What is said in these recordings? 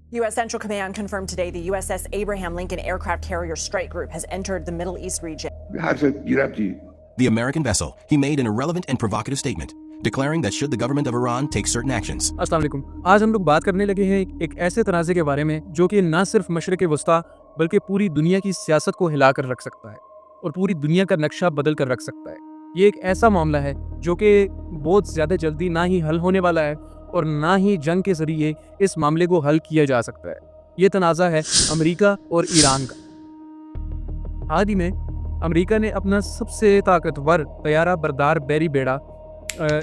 U.S. Central Command confirmed today the USS Abraham Lincoln Aircraft Carrier Strike Group has entered the Middle East region. The American vessel, he made an irrelevant and provocative statement, declaring that should the government of Iran take certain actions. अस्सलाम वालेकुम। आज हम लोग बात करने लगे हैं एक ऐसे तनाज़े के बारे में जो कि ना सिर्फ मशरिक़ वस्ता बल्कि पूरी दुनिया की सियासत को हिला कर रख सकता है और पूरी दुनिया का नक्शा बदल कर रख सकता है। ये एक ऐसा मामला है जो कि बहुत ज़्यादा जल्दी ना ही हल होने वाला है और ना ही जंग के ज़रिए इस मामले को हल किया जा सकता है। ये तनाज़ा है अमेरिका और ईरान का। हाल ही में अमेरिका ने अपना सबसे ताकतवर तैयारा बरदार बैरी बेड़ा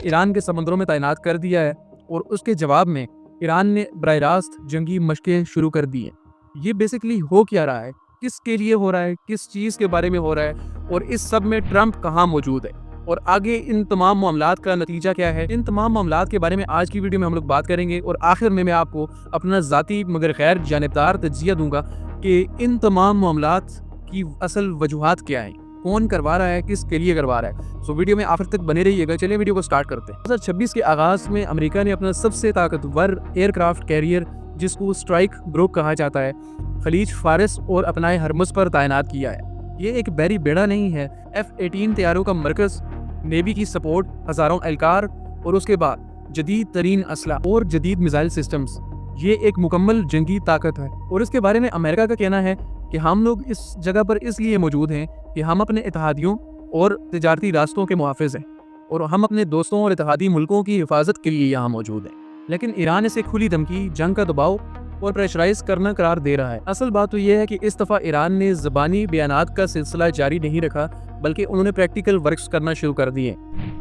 ईरान के समंदरों में तैनात कर दिया है और उसके जवाब में ईरान ने बराह रास्त जंगी मशक़ें शुरू कर दी हैं। ये बेसिकली हो क्या रहा है, किसके लिए हो रहा है, किस चीज़ के बारे में हो रहा है और इस सब में ट्रंप कहाँ मौजूद है और आगे इन तमाम मामलात का नतीजा क्या है। इन तमाम मामलात के बारे में आज की वीडियो में हम लोग बात करेंगे और आखिर में मैं आपको अपना ज़ाती मगर गैर जानिबदार तज्ज़िया दूंगा कि इन तमाम मामलात की असल वजूहात क्या हैं, कौन करवा रहा है, किसके लिए करवा रहा है। सो वीडियो में आखिर तक बने रहिएगा। चलिए वीडियो को स्टार्ट करते हैं। 2026 के आगाज़ में अमेरिका ने अपना सबसे ताकतवर एयरक्राफ्ट कैरियर जिसको स्ट्राइक ग्रुप कहा जाता है खलीज फारिस और अपनाए हरमुज़ पर तैनात किया है। ये एक बैरी बेड़ा नहीं है, F-18 तैयारों का मरकज़, नेवी की सपोर्ट, हज़ारों एहलकार और उसके बाद जदीद तरीन असला और जदीद मिसाइल सिस्टम्स। ये एक मुकम्मल जंगी ताकत है और इसके बारे में अमेरिका का कहना है कि हम लोग इस जगह पर इसलिए मौजूद हैं कि हम अपने इत्तेहादियों और तिजारती रास्तों के मुहाफ़िज़ हैं और हम अपने दोस्तों और इत्तेहादी मुल्कों की हिफाजत के लिए यहाँ मौजूद हैं। लेकिन ईरान इसे खुली धमकी, जंग का दबाव और प्रेशराइज करना करार दे रहा है। असल बात तो यह है कि इस दफ़ा ईरान ने ज़बानी बयानात का सिलसिला जारी नहीं रखा बल्कि उन्होंने प्रैक्टिकल वर्क्स करना शुरू कर दिए।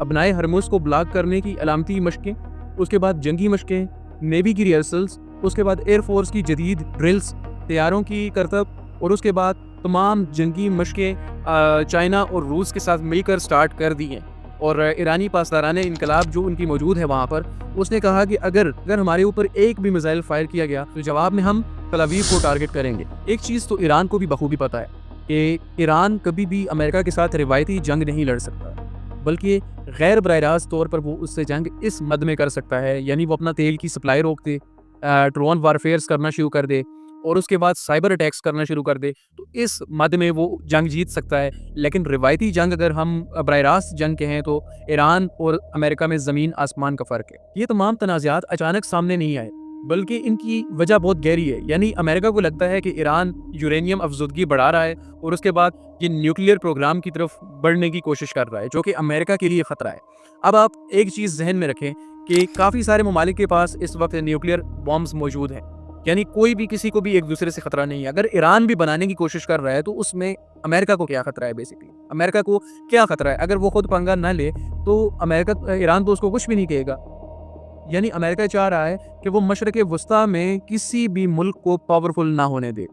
अपनाए हरमुज़ को ब्लॉक करने की अलामती मशक़ें, उसके बाद जंगी मशक़ें, नेवी की रिहर्सल्स, उसके बाद एयरफोर्स की जदीद ड्रिल्स, तैयारों की करतब और उसके बाद तमाम जंगी मशक़ें चाइना और रूस के साथ मिलकर स्टार्ट कर दी हैं। और ईरानी पासदारान इनकलाब जो उनकी मौजूद है वहाँ पर, उसने कहा कि अगर हमारे ऊपर एक भी मिसाइल फायर किया गया तो जवाब में हम तल अवीव को टारगेट करेंगे। एक चीज़ तो ईरान को भी बखूबी पता है कि ईरान कभी भी अमेरिका के साथ रिवायती जंग नहीं लड़ सकता बल्कि गैर बराह रास्त तौर पर वो उससे जंग इस मद में कर सकता है, यानी वो अपना तेल की सप्लाई रोक दे, ड्रोन वारफेयर्स करना शुरू कर दे और उसके बाद साइबर अटैक्स करना शुरू कर दे, तो इस मद में वो जंग जीत सकता है। लेकिन रिवायती जंग अगर हम बराह रास्त जंग कहें तो ईरान और अमेरिका में ज़मीन आसमान का फ़र्क है। ये तमाम तनाज़ात अचानक सामने नहीं आए बल्कि इनकी वजह बहुत गहरी है। यानी अमेरिका को लगता है कि ईरान यूरेनियम अफज़ुदगी बढ़ा रहा है और उसके बाद ये न्यूक्लियर प्रोग्राम की तरफ बढ़ने की कोशिश कर रहा है जो कि अमेरिका के लिए ख़तरा है। अब आप एक चीज़ जहन में रखें कि काफ़ी सारे ममालिक के पास इस वक्त न्यूक्लियर बॉम्ब्स मौजूद हैं, यानी कोई भी किसी को भी एक दूसरे से खतरा नहीं है। अगर ईरान भी बनाने की कोशिश कर रहा है तो उसमें अमेरिका को क्या खतरा है? बेसिकली अमेरिका को क्या खतरा है? अगर वो खुद पंगा ना ले तो ईरान तो उसको कुछ भी नहीं कहेगा। यानी अमेरिका चाह रहा है कि वो मशरिक़ वस्ता में किसी भी मुल्क को पावरफुल ना होने दे,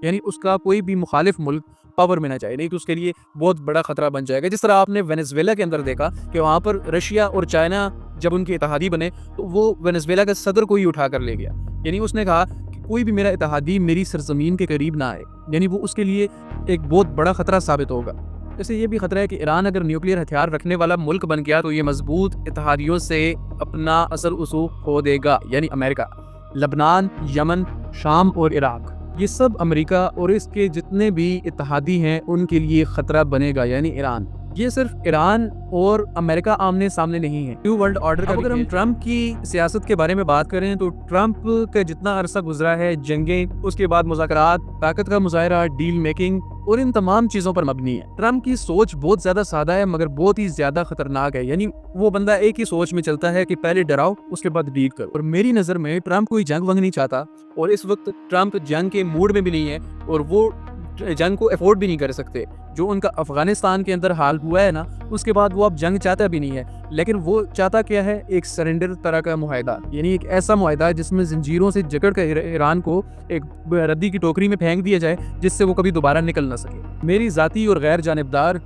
यानी उसका कोई भी मुखालिफ मुल्क पावर में ना जाए, नहीं तो उसके लिए बहुत बड़ा खतरा बन जाएगा। जिस तरह आपने वेनेज़ुएला के अंदर देखा कि वहाँ पर रशिया और चाइना जब उनके इत्तेहादी बने तो वो वेनेज़ुएला के सदर को ही उठा कर ले गया। यानी उसने कहा कि कोई भी मेरा इत्तेहादी मेरी सरजमीन के करीब ना आए, यानी वो उसके लिए एक बहुत बड़ा खतरा साबित होगा। जैसे ये भी खतरा है कि ईरान अगर न्यूक्लियर हथियार रखने वाला मुल्क बन गया तो ये मजबूत इत्तेहादियों से अपना असर उसूख खो देगा, यानी अमेरिका, लबनान, यमन, शाम और इराक, ये सब अमेरिका और इसके जितने भी इत्तेहादी हैं उनके लिए खतरा बनेगा, यानी ईरान। ये सिर्फ ईरान और अमेरिका आमने सामने नहीं है। न्यू वर्ल्ड ऑर्डर का अगर हम ट्रंप की सियासत के बारे में बात करें तो ट्रंप का जितना अरसा गुजरा है जंगें, उसके बाद मुज़ाकरात, ताकत का मुज़ाहरा, डील मेकिंग और इन तमाम चीज़ों पर मबनी है। ट्रंप की सोच बहुत ज़्यादा सादा है मगर बहुत ही ज़्यादा खतरनाक है। यानी वो बंदा एक ही सोच में चलता है कि पहले डराओ उसके बाद डील करो। और मेरी नज़र में ट्रंप कोई जंग वंग नहीं चाहता और इस वक्त ट्रंप जंग के मूड में भी नहीं है और वो जंग को अफोर्ड भी नहीं कर सकते। जो उनका अफगानिस्तान के अंदर हाल हुआ है ना, उसके बाद वो अब जंग चाहता भी नहीं है। लेकिन वो चाहता क्या है? एक सरेंडर तरह का मुआहदा, यानी एक ऐसा मुआहदा जिसमें जंजीरों से जकड़ कर ईरान को एक रद्दी की टोकरी में फेंक दिया जाए जिससे वो कभी दोबारा निकल ना सके। मेरी ज़ाती और गैर जानिबदार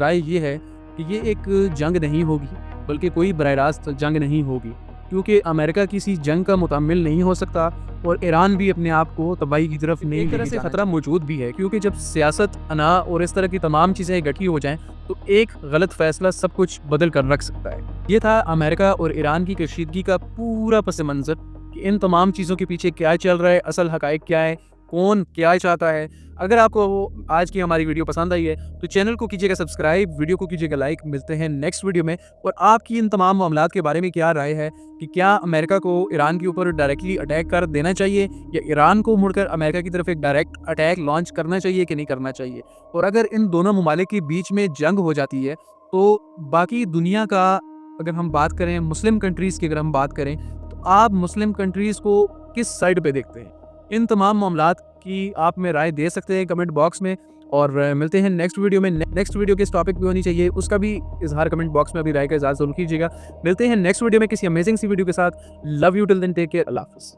राय ये है कि ये एक जंग नहीं होगी बल्कि कोई बराह रास्त जंग नहीं होगी, क्योंकि अमेरिका किसी जंग का मुतम्मिल नहीं हो सकता और ईरान भी अपने आप को तबाही की तरफ नहीं। एक तरह से खतरा मौजूद भी है क्योंकि जब सियासत, अना और इस तरह की तमाम चीज़ें इकट्ठी हो जाएं तो एक गलत फैसला सब कुछ बदल कर रख सकता है। ये था अमेरिका और ईरान की कशीदगी का पूरा पस मंज़र کہ ان تمام چیزوں کے پیچھے کیا چل رہا ہے, اصل حقائق کیا ہے, کون کیا چاہتا ہے. اگر آپ کو آج کی ہماری ویڈیو پسند آئی ہے تو چینل کو کیجیے گا سبسکرائب, ویڈیو کو کیجیے گا لائک. ملتے ہیں نیکسٹ ویڈیو میں. اور آپ کی ان تمام معاملات کے بارے میں کیا رائے ہے کہ کیا امریکہ کو ایران کے اوپر ڈائریکٹلی اٹیک کر دینا چاہیے, یا ایران کو مڑ کر امریکہ کی طرف ایک ڈائریکٹ اٹیک لانچ کرنا چاہیے کہ نہیں کرنا چاہیے. اور اگر ان دونوں ممالک کے بیچ میں جنگ ہو جاتی ہے تو باقی دنیا کا اگر ہم بات کریں, مسلم کنٹریز کی اگر ہم بات کریں, تو آپ مسلم کنٹریز کو کس سائڈ پہ دیکھتے ہیں؟ ان تمام معاملات کی آپ میں رائے دے سکتے ہیں کمنٹ باکس میں. اور ملتے ہیں نیکسٹ ویڈیو میں. نیکسٹ ویڈیو کس ٹاپک پہ ہونی چاہیے اس کا بھی اظہار کمنٹ باکس میں ابھی رائے کا اظہار ضرور کیجیے گا. ملتے ہیں نیکسٹ ویڈیو میں کسی امیزنگ سی ویڈیو کے ساتھ. Love you till then, take care, اللہ حافظ.